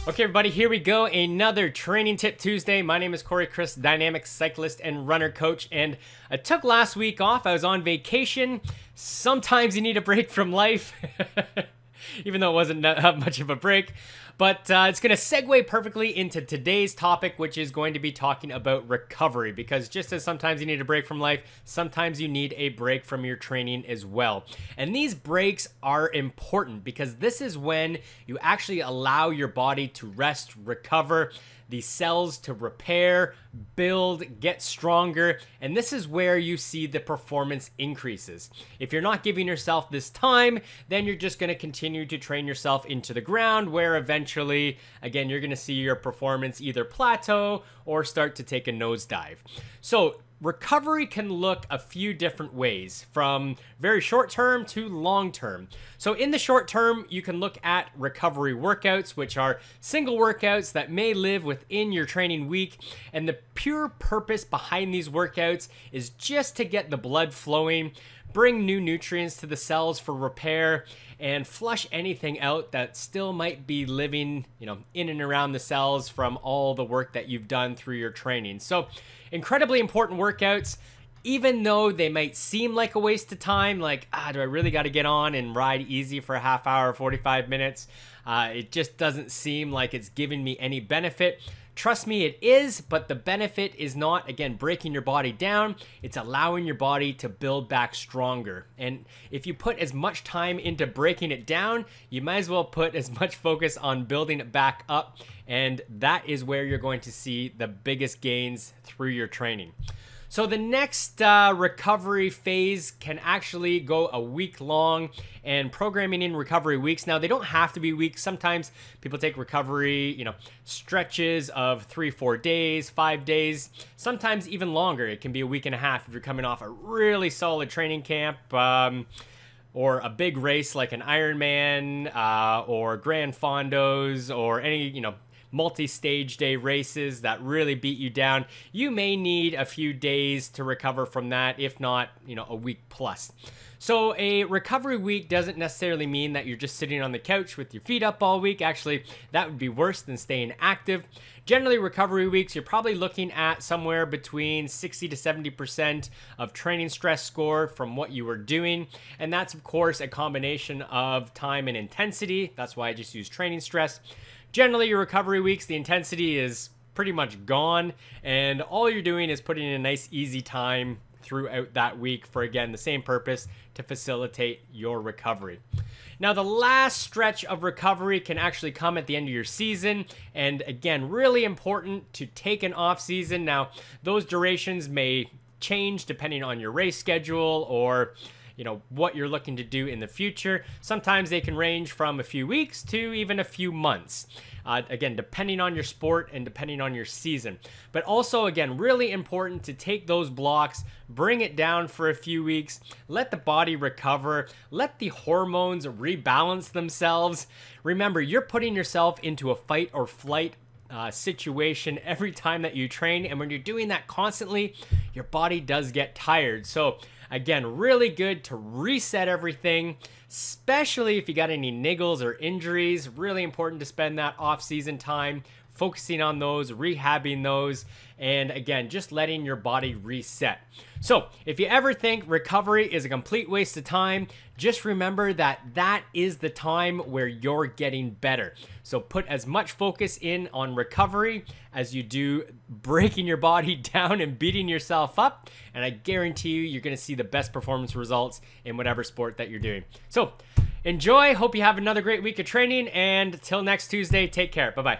Okay, everybody, here we go. Another Training Tip Tuesday. My name is Corey Chris, dynamic cyclist and runner coach, and I took last week off. I was on vacation. Sometimes you need a break from life, even though it wasn't much of a break. But it's going to segue perfectly into today's topic, which is going to be talking about recovery. Because just as sometimes you need a break from life, sometimes you need a break from your training as well. And these breaks are important because this is when you actually allow your body to rest, recover, the cells to repair, build, get stronger, and this is where you see the performance increases. If you're not giving yourself this time, then you're just going to continue to train yourself into the ground, where eventually, again, you're going to see your performance either plateau or start to take a nosedive. So recovery can look a few different ways, from very short term to long term. So in the short term, you can look at recovery workouts, which are single workouts that may live within your training week. And the pure purpose behind these workouts is just to get the blood flowing, bring new nutrients to the cells for repair, and flush anything out that still might be living, in and around the cells from all the work that you've done through your training. So incredibly important workouts, even though they might seem like a waste of time, like, do I really got to get on and ride easy for a half hour, 45 minutes? It just doesn't seem like it's giving me any benefit. Trust me, it is, but the benefit is not, again, breaking your body down. It's allowing your body to build back stronger. And if you put as much time into breaking it down, you might as well put as much focus on building it back up. And that is where you're going to see the biggest gains through your training. So the next recovery phase can actually go a week long, and programming in recovery weeks. Now, they don't have to be weeks. Sometimes people take recovery, stretches of 3-4 days, 5 days, sometimes even longer. It can be a week and a half if you're coming off a really solid training camp, or a big race like an Ironman, or Grand Fondos, or any, multi-stage day races that really beat you down. You may need a few days to recover from that, if not, a week plus. So a recovery week doesn't necessarily mean that you're just sitting on the couch with your feet up all week. Actually, that would be worse than staying active. Generally, recovery weeks, you're probably looking at somewhere between 60 to 70% of training stress score from what you were doing. And that's, of course, a combination of time and intensity. That's why I just use training stress. Generally, your recovery weeks, the intensity is pretty much gone, and all you're doing is putting in a nice, easy time throughout that week for, again, the same purpose, to facilitate your recovery. Now, the last stretch of recovery can actually come at the end of your season, and again, really important to take an off season. Now, those durations may change depending on your race schedule or what you're looking to do in the future. Sometimes they can range from a few weeks to even a few months. Again, depending on your sport and depending on your season. But also, again, really important to take those blocks, bring it down for a few weeks, let the body recover, let the hormones rebalance themselves. Remember, you're putting yourself into a fight or flight situation every time that you train, and when you're doing that constantly, your body does get tired. So again, really good to reset everything, especially if you got any niggles or injuries. Really important to spend that off-season time focusing on those, rehabbing those, and again, just letting your body reset. So if you ever think recovery is a complete waste of time, just remember that that is the time where you're getting better. So put as much focus in on recovery as you do breaking your body down and beating yourself up, and I guarantee you're going to see the best performance results in whatever sport that you're doing. So enjoy. Hope you have another great week of training, and till next Tuesday, take care. Bye-bye.